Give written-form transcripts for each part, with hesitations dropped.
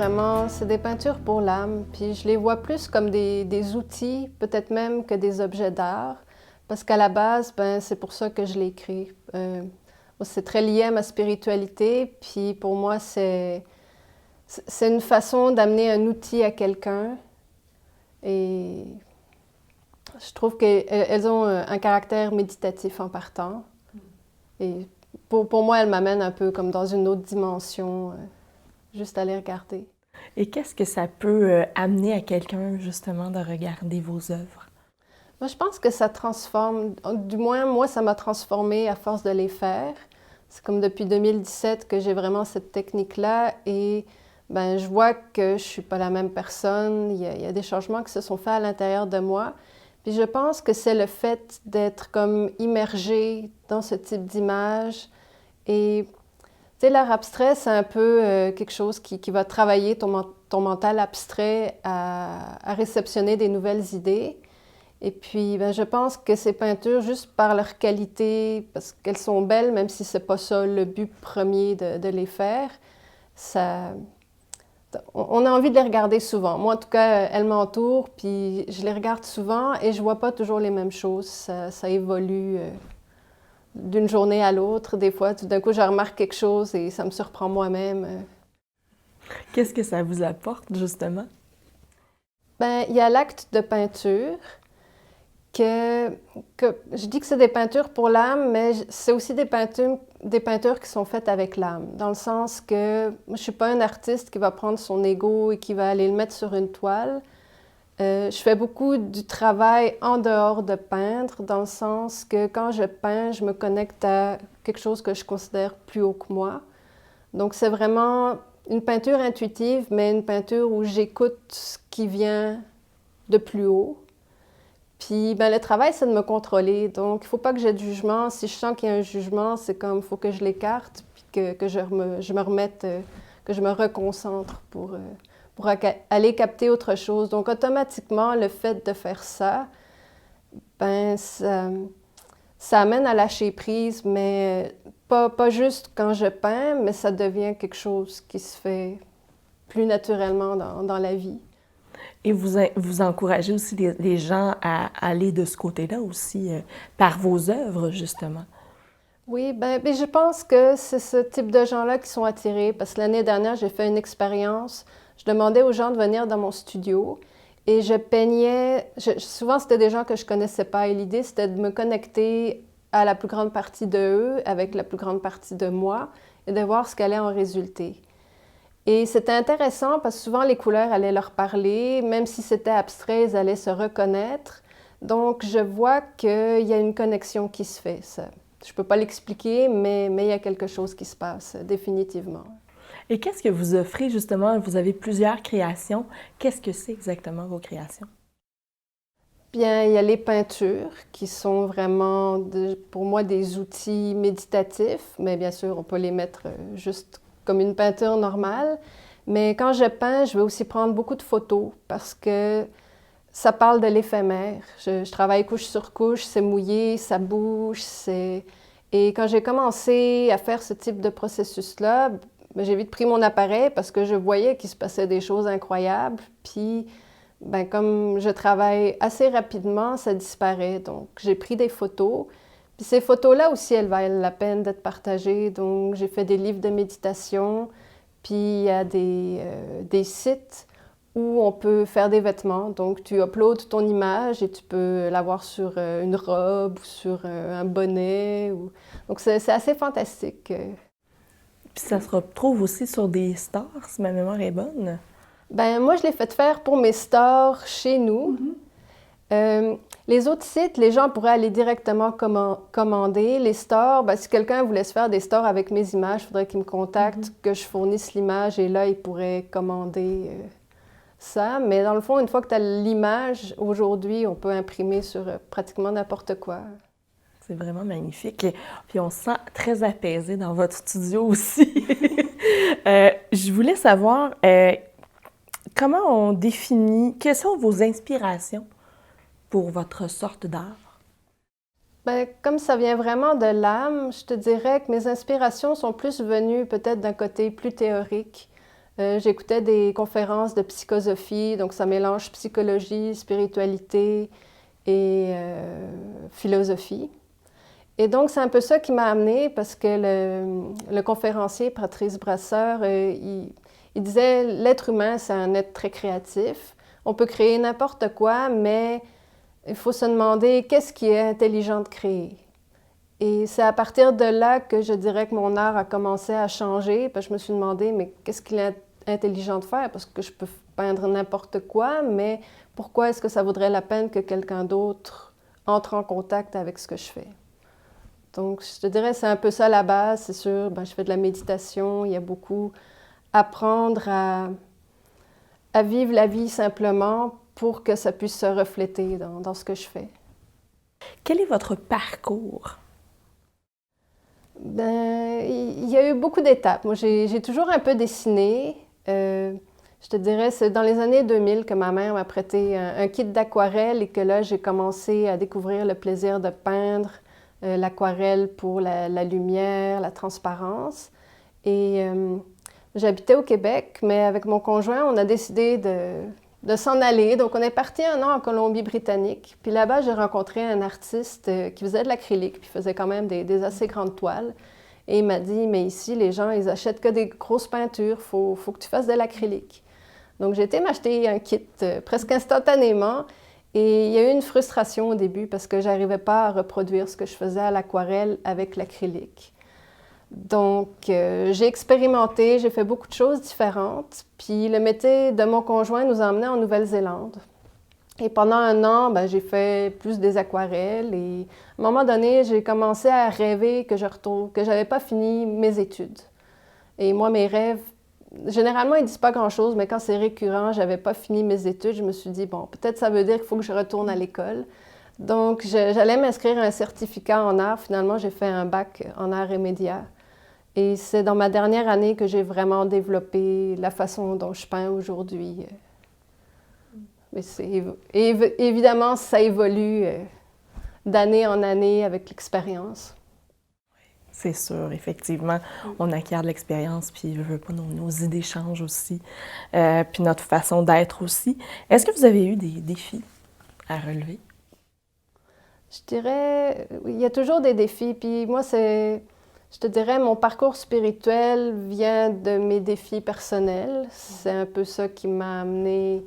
moi, c'est des peintures pour l'âme. Puis je les vois plus comme des outils, peut-être même que des objets d'art. Parce qu'à la base, ben, c'est pour ça que je l'ai écrit. C'est très lié à ma spiritualité. Puis pour moi, c'est une façon d'amener un outil à quelqu'un. Et je trouve qu'elles ont un caractère méditatif en partant. Et pour moi, elles m'amènent un peu comme dans une autre dimension, juste à les regarder. Et qu'est-ce que ça peut amener à quelqu'un, justement, de regarder vos œuvres? Moi, je pense que ça transforme. Du moins, moi, ça m'a transformée à force de les faire. C'est comme depuis 2017 que j'ai vraiment cette technique-là et ben, je vois que je suis pas la même personne. Il y a des changements qui se sont faits à l'intérieur de moi. Puis je pense que c'est le fait d'être comme immergée dans ce type d'image. Et tu sais, l'art abstrait, c'est un peu quelque chose qui va travailler ton mental abstrait à réceptionner des nouvelles idées. Et puis, ben, je pense que ces peintures, juste par leur qualité, parce qu'elles sont belles, même si c'est pas ça le but premier de les faire, ça, on a envie de les regarder souvent. Moi, en tout cas, elles m'entourent, puis je les regarde souvent et je vois pas toujours les mêmes choses. Ça évolue d'une journée à l'autre. Des fois, tout d'un coup, je remarque quelque chose et ça me surprend moi-même. Qu'est-ce que ça vous apporte, justement? Ben, il y a l'acte de peinture. Que je dis que c'est des peintures pour l'âme, mais c'est aussi des peintures qui sont faites avec l'âme, dans le sens que moi, je ne suis pas un artiste qui va prendre son ego et qui va aller le mettre sur une toile. Je fais beaucoup du travail en dehors de peindre, dans le sens que quand je peins, je me connecte à quelque chose que je considère plus haut que moi. Donc c'est vraiment une peinture intuitive, mais une peinture où j'écoute ce qui vient de plus haut. Puis ben, le travail, c'est de me contrôler. Donc, il ne faut pas que j'ai de jugement. Si je sens qu'il y a un jugement, c'est comme il faut que je l'écarte, puis que je me remette, que je me reconcentre pour aller capter autre chose. Donc, automatiquement, le fait de faire ça, ben, ça amène à lâcher prise, mais pas juste quand je peins, mais ça devient quelque chose qui se fait plus naturellement dans la vie. Et vous encouragez aussi les gens à aller de ce côté-là aussi, par vos œuvres, justement. Oui, ben, je pense que c'est ce type de gens-là qui sont attirés parce que l'année dernière, j'ai fait une expérience. Je demandais aux gens de venir dans mon studio et je peignais. Souvent, c'était des gens que je connaissais pas et l'idée, c'était de me connecter à la plus grande partie de eux avec la plus grande partie de moi et de voir ce qu'allait en résulter. Et c'était intéressant parce que souvent les couleurs allaient leur parler, même si c'était abstrait, ils allaient se reconnaître. Donc je vois qu'il y a une connexion qui se fait. Ça, je ne peux pas l'expliquer, mais il y a quelque chose qui se passe, définitivement. Et qu'est-ce que vous offrez, justement? Vous avez plusieurs créations. Qu'est-ce que c'est exactement vos créations? Bien, il y a les peintures qui sont vraiment, pour moi, des outils méditatifs, mais bien sûr, on peut les mettre juste comme une peinture normale. Mais quand je peins, je vais aussi prendre beaucoup de photos parce que ça parle de l'éphémère. Je travaille couche sur couche, c'est mouillé, ça bouge, c'est... Et quand j'ai commencé à faire ce type de processus-là, ben, j'ai vite pris mon appareil parce que je voyais qu'il se passait des choses incroyables. Puis, ben, comme je travaille assez rapidement, ça disparaît. Donc, j'ai pris des photos. Puis ces photos-là aussi, elles valent la peine d'être partagées. Donc, j'ai fait des livres de méditation. Puis, il y a des sites où on peut faire des vêtements. Donc, tu uploads ton image et tu peux l'avoir sur une robe ou sur un bonnet. Donc, c'est assez fantastique. Puis ça se retrouve aussi sur des stars, si ma mémoire est bonne. Ben, moi, je l'ai fait faire pour mes stores chez nous. Les autres sites, les gens pourraient aller directement commander. Les stores, ben, si quelqu'un voulait se faire des stores avec mes images, il faudrait qu'il me contacte, que je fournisse l'image et là, il pourrait commander ça. Mais dans le fond, une fois que tu as l'image, aujourd'hui, on peut imprimer sur pratiquement n'importe quoi. C'est vraiment magnifique. Puis on se sent très apaisé dans votre studio aussi. Je voulais savoir comment on définit, quelles sont vos inspirations pour votre sorte d'art? Ben, comme ça vient vraiment de l'âme, je te dirais que mes inspirations sont plus venues peut-être d'un côté plus théorique. J'écoutais des conférences de psychosophie, donc ça mélange psychologie, spiritualité et philosophie. Et donc, c'est un peu ça qui m'a amenée parce que le conférencier Patrice Brasseur, il disait l'être humain, c'est un être très créatif. On peut créer n'importe quoi, mais il faut se demander qu'est-ce qui est intelligent de créer. Et c'est à partir de là que je dirais que mon art a commencé à changer, parce que je me suis demandé, mais qu'est-ce qu'il est intelligent de faire? Parce que je peux peindre n'importe quoi, mais pourquoi est-ce que ça vaudrait la peine que quelqu'un d'autre entre en contact avec ce que je fais? Donc, je te dirais, c'est un peu ça la base, c'est sûr. Ben, je fais de la méditation, il y a beaucoup apprendre à vivre la vie simplement pour que ça puisse se refléter dans ce que je fais. Quel est votre parcours? Ben, il y a eu beaucoup d'étapes. Moi, j'ai toujours un peu dessiné. Je te dirais, c'est dans les années 2000 que ma mère m'a prêté un kit d'aquarelle et que là, j'ai commencé à découvrir le plaisir de peindre l'aquarelle pour la lumière, la transparence. Et j'habitais au Québec, mais avec mon conjoint, on a décidé de s'en aller. Donc, on est parti 1 an en Colombie-Britannique. Puis là-bas, j'ai rencontré un artiste qui faisait de l'acrylique, puis faisait quand même des assez grandes toiles. Et il m'a dit, mais ici, les gens, ils achètent que des grosses peintures, faut que tu fasses de l'acrylique. Donc, j'ai été m'acheter un kit presque instantanément. Et il y a eu une frustration au début parce que je n'arrivais pas à reproduire ce que je faisais à l'aquarelle avec l'acrylique. Donc, j'ai expérimenté, j'ai fait beaucoup de choses différentes. Puis le métier de mon conjoint nous a emmenés en Nouvelle-Zélande. Et pendant 1 an, ben, j'ai fait plus des aquarelles. Et à un moment donné, j'ai commencé à rêver que j'avais pas fini mes études. Et moi, mes rêves, généralement, ils disent pas grand-chose, mais quand c'est récurrent, j'avais pas fini mes études, je me suis dit, bon, peut-être ça veut dire qu'il faut que je retourne à l'école. Donc, j'allais m'inscrire à un certificat en art. Finalement, j'ai fait un bac en arts et médias. Et c'est dans ma dernière année que j'ai vraiment développé la façon dont je peins aujourd'hui. Mais évidemment, ça évolue d'année en année avec l'expérience. C'est sûr, effectivement, on acquiert de l'expérience, puis je veux pas, nos idées changent aussi, puis notre façon d'être aussi. Est-ce que vous avez eu des défis à relever? Je dirais, il y a toujours des défis, puis moi, je te dirais, mon parcours spirituel vient de mes défis personnels. C'est un peu ça qui m'a amenée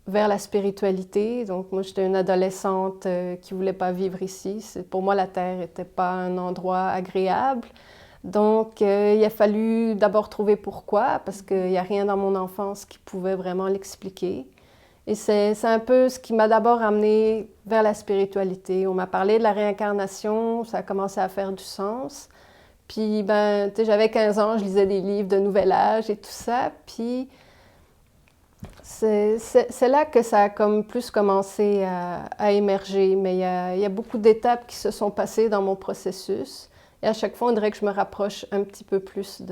vers la spiritualité. Donc, moi, j'étais une adolescente qui ne voulait pas vivre ici. Pour moi, la Terre n'était pas un endroit agréable. Donc, il a fallu d'abord trouver pourquoi, parce qu'il n'y a rien dans mon enfance qui pouvait vraiment l'expliquer. Et c'est un peu ce qui m'a d'abord amenée vers la spiritualité. On m'a parlé de la réincarnation, ça a commencé à faire du sens. Puis, ben, tu sais, j'avais 15 ans, je lisais des livres de Nouvel Âge et tout ça. Puis, c'est là que ça a comme plus commencé à émerger. Mais il y a beaucoup d'étapes qui se sont passées dans mon processus. Et à chaque fois, on dirait que je me rapproche un petit peu plus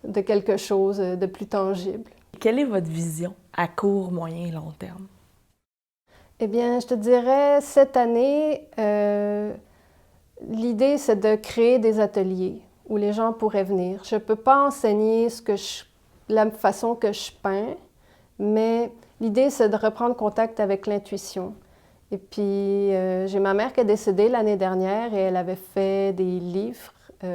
de quelque chose de plus tangible. Quelle est votre vision à court, moyen et long terme? Eh bien, je te dirais, cette année, l'idée, c'est de créer des ateliers où les gens pourraient venir. Je ne peux pas enseigner la façon que je peins, mais l'idée, c'est de reprendre contact avec l'intuition. Et puis, j'ai ma mère qui est décédée l'année dernière et elle avait fait des livres,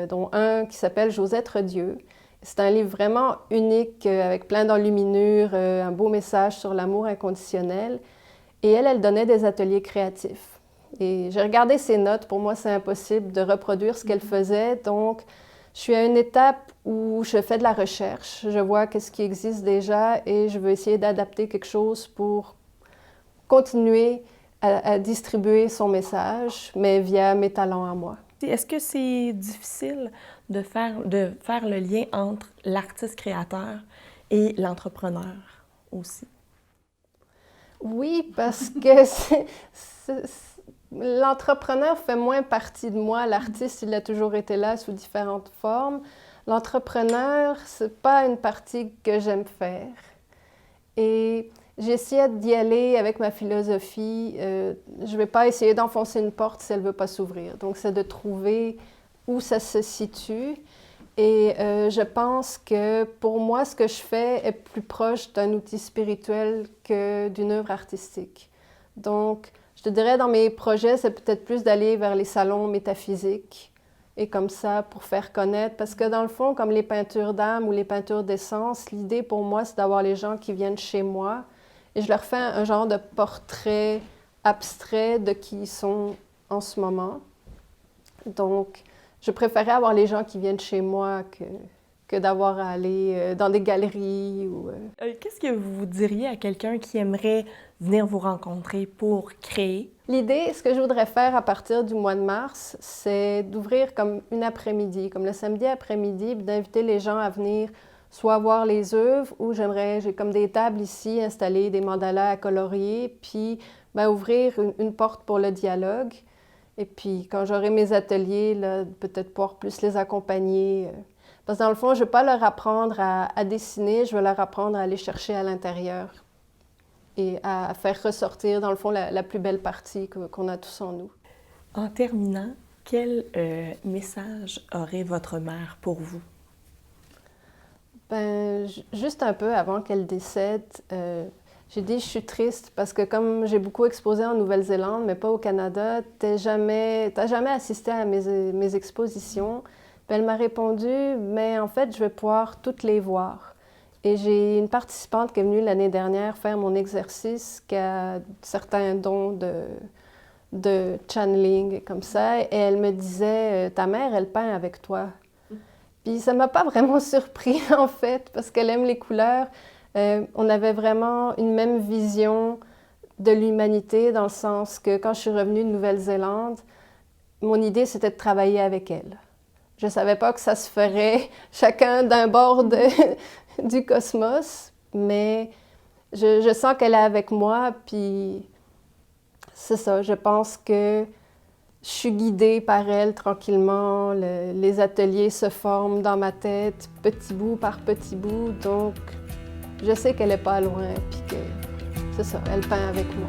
dont un qui s'appelle « J'ose être Dieu ». C'est un livre vraiment unique, avec plein d'enluminures, un beau message sur l'amour inconditionnel. Et elle donnait des ateliers créatifs. Et j'ai regardé ses notes. Pour moi, c'est impossible de reproduire ce qu'elle faisait. Donc, je suis à une étape où je fais de la recherche. Je vois qu'est-ce qui existe déjà et je veux essayer d'adapter quelque chose pour continuer à distribuer son message, mais via mes talents à moi. Est-ce que c'est difficile de faire le lien entre l'artiste-créateur et l'entrepreneur aussi? Oui, parce que l'entrepreneur fait moins partie de moi. L'artiste, il a toujours été là sous différentes formes. L'entrepreneur, c'est pas une partie que j'aime faire. Et j'essaie d'y aller avec ma philosophie. Je vais pas essayer d'enfoncer une porte si elle veut pas s'ouvrir. Donc, c'est de trouver où ça se situe. Et je pense que pour moi, ce que je fais est plus proche d'un outil spirituel que d'une œuvre artistique. Donc, je te dirais, dans mes projets, c'est peut-être plus d'aller vers les salons métaphysiques et comme ça, pour faire connaître. Parce que dans le fond, comme les peintures d'âme ou les peintures d'essence, l'idée pour moi, c'est d'avoir les gens qui viennent chez moi et je leur fais un genre de portrait abstrait de qui ils sont en ce moment. Donc, je préférais avoir les gens qui viennent chez moi que d'avoir à aller dans des galeries ou... Qu'est-ce que vous diriez à quelqu'un qui aimerait venir vous rencontrer pour créer? L'idée, ce que je voudrais faire à partir du mois de mars, c'est d'ouvrir comme une après-midi, comme le samedi après-midi, puis d'inviter les gens à venir soit voir les œuvres ou j'ai comme des tables ici, installer des mandalas à colorier, puis ouvrir une porte pour le dialogue. Et puis, quand j'aurai mes ateliers, là, peut-être pouvoir plus les accompagner. Parce que dans le fond, je ne veux pas leur apprendre à dessiner, je veux leur apprendre à aller chercher à l'intérieur et à faire ressortir, dans le fond, la plus belle partie qu'on a tous en nous. En terminant, quel message aurait votre mère pour vous? Juste un peu avant qu'elle décède, j'ai dit, je suis triste parce que comme j'ai beaucoup exposé en Nouvelle-Zélande, mais pas au Canada, t'as jamais assisté à mes expositions. Puis elle m'a répondu, mais en fait, je vais pouvoir toutes les voir. Et j'ai une participante qui est venue l'année dernière faire mon exercice, qui a certains dons de channeling comme ça, et elle me disait, ta mère, elle peint avec toi. Puis ça m'a pas vraiment surpris, en fait, parce qu'elle aime les couleurs. On avait vraiment une même vision de l'humanité, dans le sens que quand je suis revenue de Nouvelle-Zélande, mon idée, c'était de travailler avec elle. Je savais pas que ça se ferait chacun d'un bord du cosmos, mais je sens qu'elle est avec moi, puis c'est ça, je pense que je suis guidée par elle tranquillement. Les ateliers se forment dans ma tête, petit bout par petit bout, donc je sais qu'elle n'est pas loin, puis que c'est ça, elle peint avec moi.